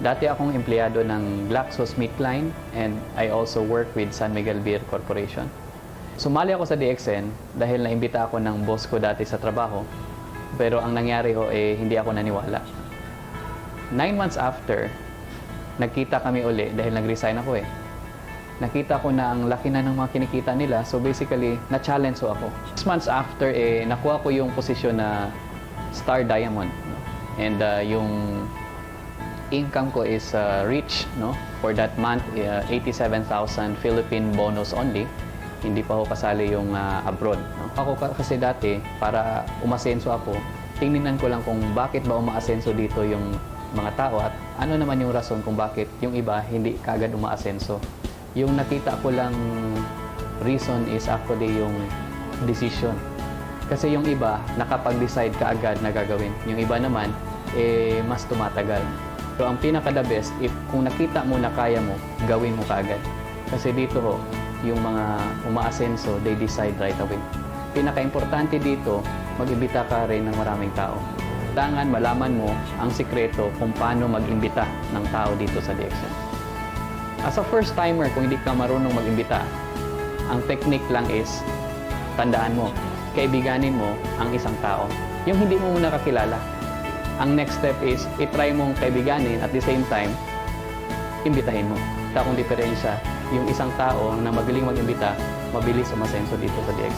Dati akong empleyado ng GlaxoSmithKline and I also work with San Miguel Beer Corporation. Sumali ako sa DXN dahil naimbita ako ng boss ko dati sa trabaho. Pero ang nangyari hindi ako naniwala. 9 months after, nagkita kami uli dahil nag-resign ako Nakita ko na ang laki na ng mga kinikita nila. So basically, na-challenge ako. 6 months after, nakuha ko yung posisyon na Star Diamond. And yung income ko is rich, no? For that month, 87,000 Philippine bonus only. Hindi pa ako kasali yung abroad. No? Ako kasi dati, para umasenso ako, tingnan ko lang kung bakit ba umaasenso dito yung mga tao at ano naman yung rason kung bakit yung iba hindi kaagad umaasenso. Yung nakita ko lang reason is actually yung decision. Kasi yung iba, nakapag-decide kaagad na gagawin. Yung iba naman, mas tumatagal. So, ang pinaka-the best, kung nakita mo na kaya mo, gawin mo kaagad. Kasi dito yung mga umaasenso, they decide right away. Pinaka-importante dito, mag-imbita ka rin ng maraming tao. Kailangan malaman mo ang sikreto kung paano mag-imbita ng tao dito sa DXN. As a first-timer, kung hindi ka marunong mag-imbita, ang technique lang is, tandaan mo, kaibiganin mo ang isang tao. Yung hindi mo muna kakilala. Ang next step is, itry mong kaibiganin at the same time, imbitahin mo. Kung diferensya, yung isang tao na magaling mag-imbita, mabilis umasenso dito sa DXN.